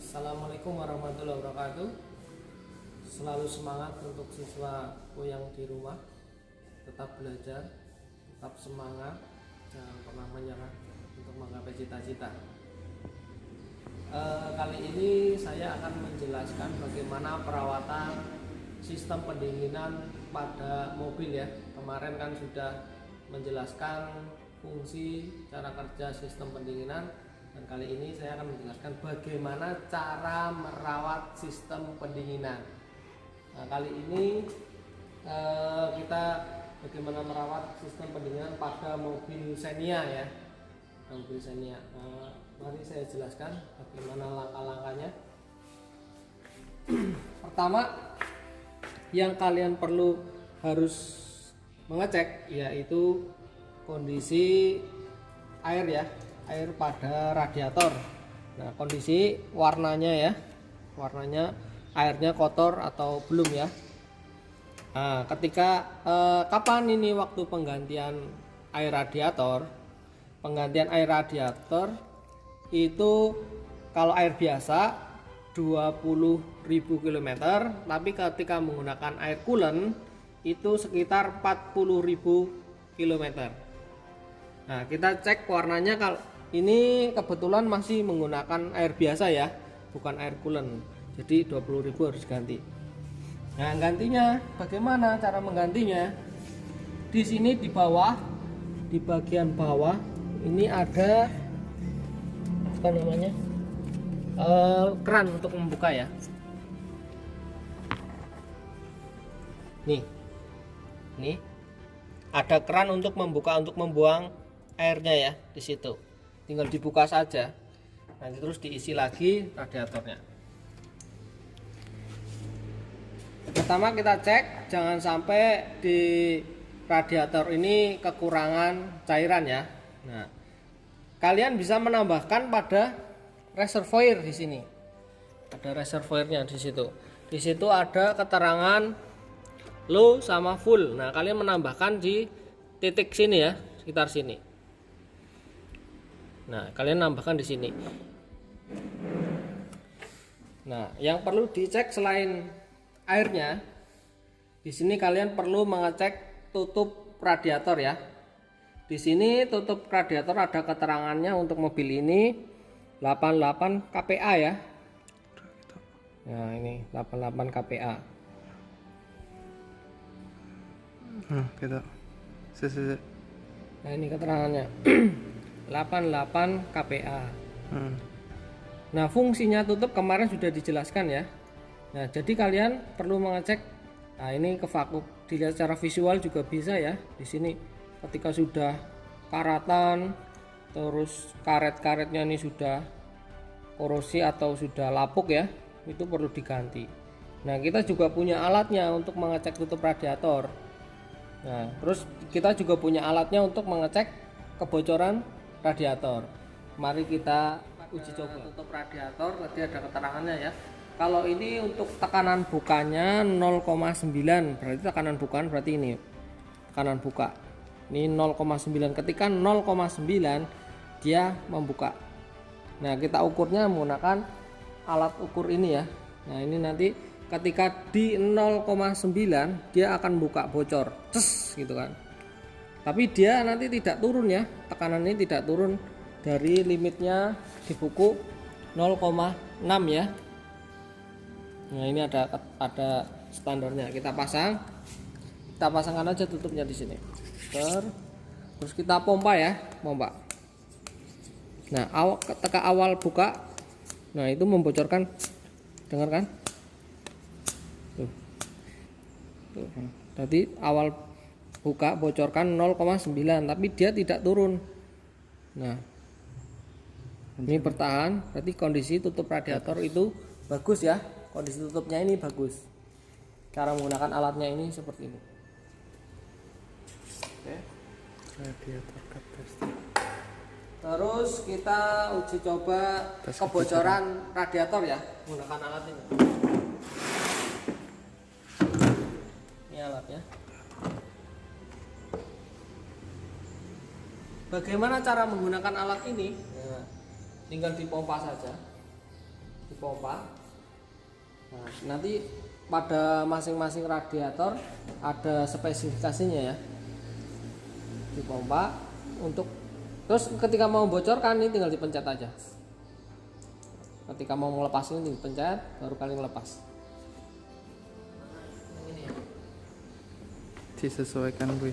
Assalamualaikum warahmatullahi wabarakatuh. Selalu semangat untuk siswaku yang di rumah. Tetap belajar, tetap semangat, jangan pernah menyerah untuk menggapai cita-cita. Kali ini saya akan menjelaskan bagaimana perawatan sistem pendinginan pada mobil ya. Kemarin kan sudah menjelaskan fungsi cara kerja sistem pendinginan, dan kali ini saya akan menjelaskan bagaimana cara merawat sistem pendinginan. Nah, kali ini kita bagaimana merawat sistem pendinginan pada mobil Xenia ya, mobil Xenia. Mari saya jelaskan bagaimana langkah-langkahnya. Pertama, yang kalian perlu harus mengecek yaitu kondisi air ya, air pada radiator. Nah, kondisi warnanya ya, warnanya airnya kotor atau belum ya. Nah, ketika kapan ini waktu penggantian air radiator? Penggantian air radiator itu kalau air biasa 20.000 km, tapi ketika menggunakan air coolant itu sekitar 40.000 km. Nah, kita cek warnanya. Kalau ini kebetulan masih menggunakan air biasa ya, bukan air coolant, jadi 20.000 harus ganti. Nah, gantinya bagaimana cara menggantinya? Di sini di bawah, di bagian bawah ini ada apa namanya, keran untuk membuka ya. Nih ada keran untuk membuka, untuk membuang airnya ya. Di situ tinggal dibuka saja, nanti terus diisi lagi radiatornya. Pertama kita cek jangan sampai di radiator ini kekurangan cairan ya. Nah, kalian bisa menambahkan pada reservoir di sini. Ada reservoirnya di situ. Di situ ada keterangan low sama full. Nah, kalian menambahkan di titik sini ya, sekitar sini. Nah, kalian nambahkan di sini. Nah, yang perlu dicek selain airnya, di sini kalian perlu mengecek tutup radiator ya. Di sini tutup radiator ada keterangannya untuk mobil ini 88 kPa ya. Nah, ini 88 kPa. Gitu. Nah, ini keterangannya 88 kPa. Nah, fungsinya tutup kemarin sudah dijelaskan ya. Nah, jadi kalian perlu mengecek. Nah, ini ke vakum, dilihat secara visual juga bisa ya. Di sini ketika sudah karatan, terus karet-karetnya ini sudah korosi atau sudah lapuk ya, itu perlu diganti. Nah, kita juga punya alatnya untuk mengecek tutup radiator. Nah, terus kita juga punya alatnya untuk mengecek kebocoran radiator. Mari kita uji coba. Tutup radiator tadi ada keterangannya ya. Kalau ini untuk tekanan bukanya 0,9, berarti tekanan bukaan berarti ini tekanan buka. Ini 0,9. Ketika 0,9 dia membuka. Nah, kita ukurnya menggunakan alat ukur ini ya. Nah, ini nanti ketika di 0,9 dia akan buka bocor, ces gitu kan. Tapi dia nanti tidak turun ya, tekanan ini tidak turun dari limitnya di buku 0,6 ya. Nah, ini ada standarnya. Kita pasangkan aja tutupnya di sini. Terus kita pompa ya, pompa. Nah, ketika awal buka, nah itu membocorkan, dengar kan? Tuh. Tadi awal buka bocorkan 0,9, tapi dia tidak turun. Nah, ini bertahan, berarti kondisi tutup radiator itu bagus ya. Kondisi tutupnya ini bagus. Cara menggunakan alatnya ini seperti ini. Oke. Radiator kapasitas. Terus kita uji coba kebocoran radiator ya, menggunakan alat ini. Ini alatnya. Bagaimana cara menggunakan alat ini? Nah, tinggal dipompa saja. dipompa. Nah, nanti pada masing-masing radiator ada spesifikasinya ya, dipompa untuk, terus ketika mau bocorkan ini tinggal dipencet aja, ketika mau melepas ini dipencet baru kali ngelepas. Ini ya. Disesuaikan Bu.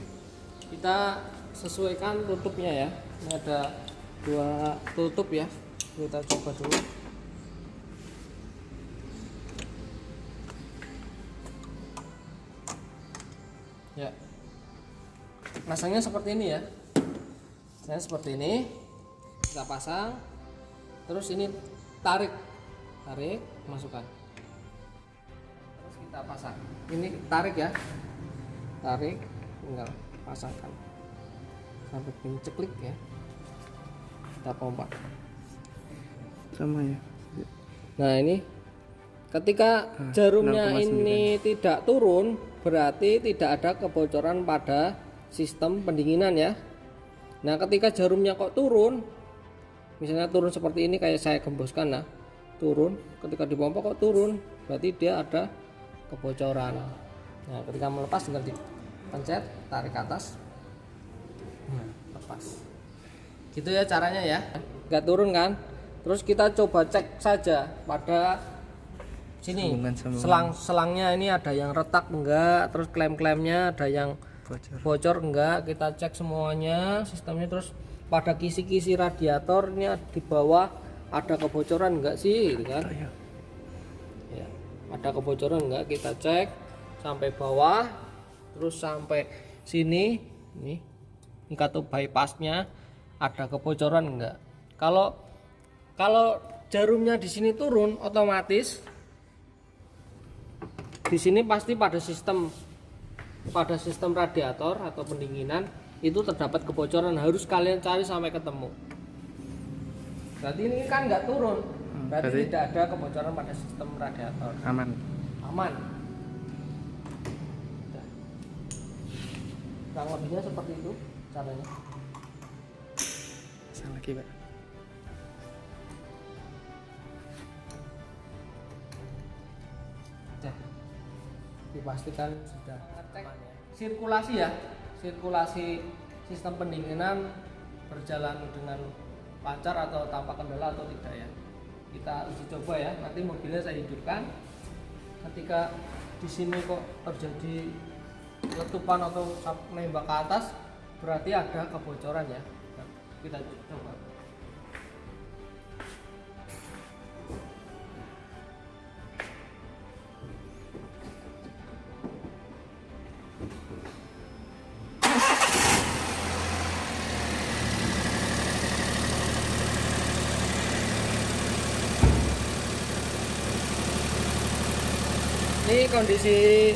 Kita sesuaikan tutupnya ya, ini ada 2 tutup ya, kita coba dulu. Ya, masangnya seperti ini ya, saya seperti ini, kita pasang, terus ini tarik, masukkan, terus kita pasang, ini tarik ya, tarik, tinggal pasangkan sampai pinceklik ya, kita pompa. Sama ya. Nah ini ketika jarumnya 0,9. ini tidak turun, berarti tidak ada kebocoran pada sistem pendinginan ya. Nah ketika jarumnya kok turun, misalnya turun seperti ini kayak saya gemboskan, nah turun, ketika dipompa kok turun, berarti dia ada kebocoran. Nah ketika melepas tinggal dipencet, tarik ke atas, nah, lepas. Gitu ya caranya ya, nggak turun kan. Terus kita coba cek saja pada sini, selangnya ini ada yang retak enggak, terus klem-klemnya ada yang bocor enggak, kita cek semuanya sistemnya. Terus pada kisi-kisi radiatornya di bawah ada kebocoran enggak sih gitu kan ya, ada kebocoran enggak, kita cek sampai bawah, terus sampai sini nih, ini katup bypassnya ada kebocoran enggak. Kalau jarumnya di sini turun, otomatis di sini pasti pada sistem radiator atau pendinginan itu terdapat kebocoran, harus kalian cari sampai ketemu. Berarti ini kan nggak turun, berarti tidak ada kebocoran pada sistem radiator. Aman. Kurang lebihnya seperti itu caranya. Pasang lagi Pak. Dipastikan sudah sirkulasi ya, sirkulasi sistem pendinginan berjalan dengan lancar atau tanpa kendala atau tidak ya. Kita uji coba ya, nanti mobilnya saya hidupkan. Ketika di sini kok terjadi letupan atau nembak ke atas, berarti ada kebocoran ya. Nah, kita coba. Ini kondisi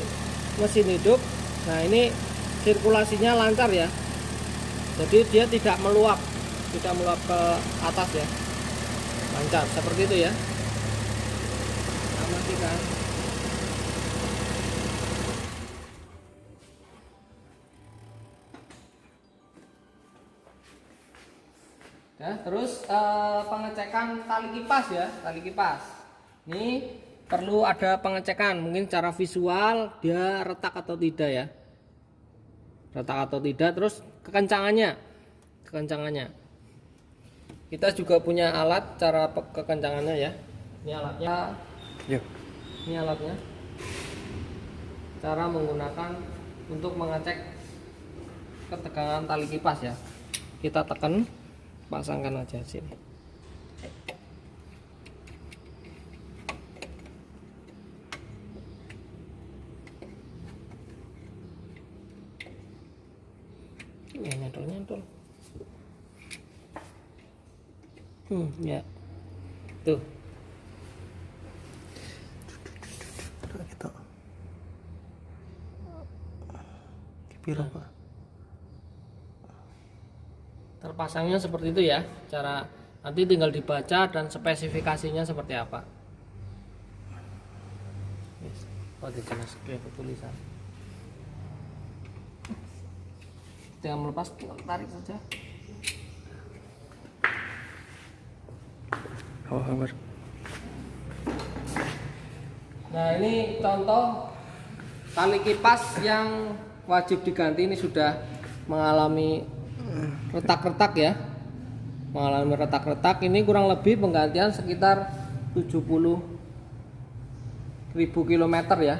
mesin hidup. Nah ini sirkulasinya lancar ya, jadi dia tidak meluap ke atas ya, lancar seperti itu ya. Nah, matikan. Ya, terus pengecekan tali kipas ya, tali kipas. Ini perlu ada pengecekan, mungkin cara visual dia retak atau tidak ya, retak atau tidak. Terus kekencangannya kita juga punya alat cara kekencangannya ya. Ini alatnya, ini alatnya, cara menggunakan untuk mengecek ketegangan tali kipas ya. Kita tekan, pasangkan aja sini. Ya nyantol. Ya. Tuh. Gitu. Kepiro Pak. Terpasangnya seperti itu ya. Cara nanti tinggal dibaca dan spesifikasinya seperti apa. Oh, jelas kayak tulisan. Jangan melepas, tarik saja. Oh, Nah, ini contoh tali kipas yang wajib diganti. Ini sudah mengalami retak-retak ya, mengalami retak-retak. Ini kurang lebih penggantian sekitar 70.000 km ya,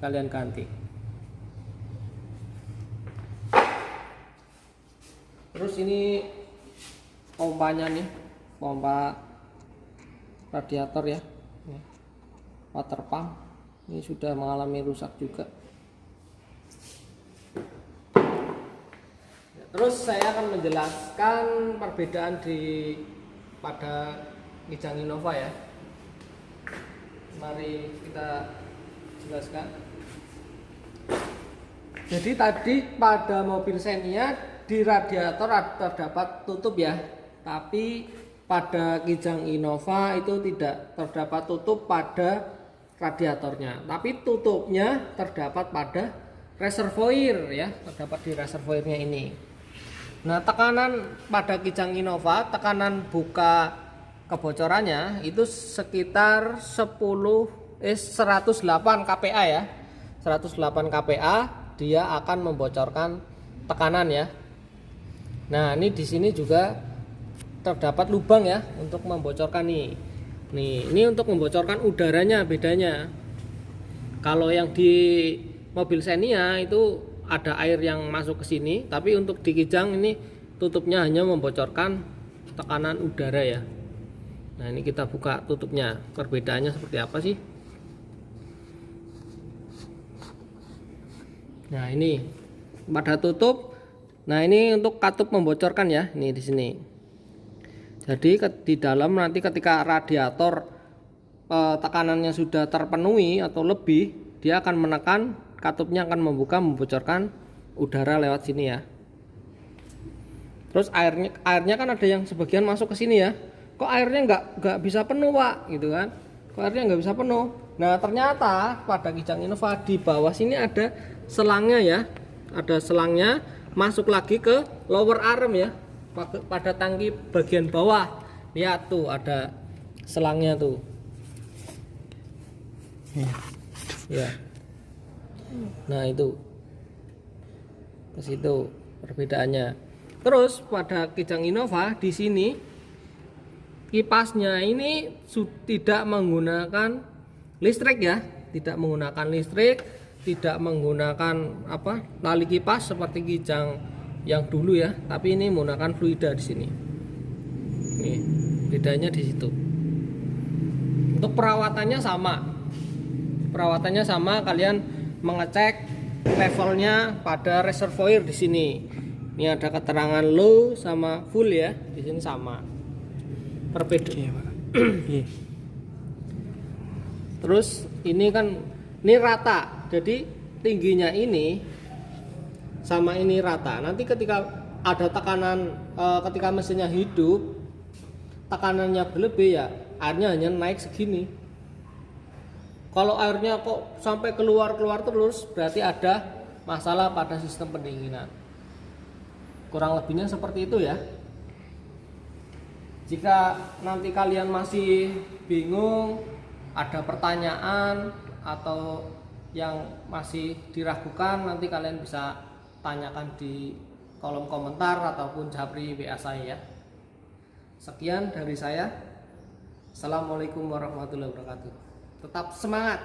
kalian ganti. Terus ini pompanya nih, pompa radiator ya, water pump. Ini sudah mengalami rusak juga. Terus saya akan menjelaskan perbedaan pada Kijang Innova ya. Mari kita jelaskan. Jadi tadi pada mobil Xenia di radiator terdapat tutup ya, tapi pada Kijang Innova itu tidak terdapat tutup pada radiatornya, tapi tutupnya terdapat pada reservoir ya, terdapat di reservoirnya ini. Nah, tekanan pada Kijang Innova, tekanan buka kebocorannya itu sekitar 108 kPa ya. 108 kPa dia akan membocorkan tekanan ya. Nah, ini di sini juga terdapat lubang ya untuk membocorkan nih. Nih, ini untuk membocorkan udaranya bedanya. Kalau yang di mobil Xenia itu ada air yang masuk ke sini, tapi untuk di Kijang ini tutupnya hanya membocorkan tekanan udara ya. Nah, ini kita buka tutupnya. Perbedaannya seperti apa sih? Nah, ini pada tutup. Nah, ini untuk katup membocorkan ya. Ini di sini. Jadi di dalam nanti ketika radiator tekanannya sudah terpenuhi atau lebih, dia akan menekan, katupnya akan membocorkan udara lewat sini ya. Terus airnya kan ada yang sebagian masuk ke sini ya. Kok airnya nggak bisa penuh Pak, gitu kan? Kok airnya nggak bisa penuh? Nah, ternyata pada Kijang Innova di bawah sini ada selangnya ya. Ada selangnya masuk lagi ke lower arm ya. Pada tangki bagian bawah, lihat tuh ada selangnya tuh ya. Nah, itu ke situ perbedaannya. Terus pada Kijang Innova di sini kipasnya ini tidak menggunakan listrik ya, tidak menggunakan listrik, tidak menggunakan tali kipas seperti Kijang yang dulu ya, tapi ini menggunakan fluida di sini. Nih, bedanya di situ. Untuk perawatannya sama. Perawatannya sama, kalian mengecek levelnya pada reservoir di sini. Ini ada keterangan low sama full ya, di sini sama. Perbedaan. Terus ini kan ini rata. Jadi tingginya ini sama ini rata. Nanti ketika ada tekanan, ketika mesinnya hidup, tekanannya berlebih ya, airnya hanya naik segini. Kalau airnya kok sampai keluar terus, berarti ada masalah pada sistem pendinginan. Kurang lebihnya seperti itu ya. Jika nanti kalian masih bingung, ada pertanyaan atau yang masih diragukan, nanti kalian bisa tanyakan di kolom komentar ataupun japri WA saya ya. Sekian dari saya. Assalamualaikum warahmatullahi wabarakatuh. Tetap semangat.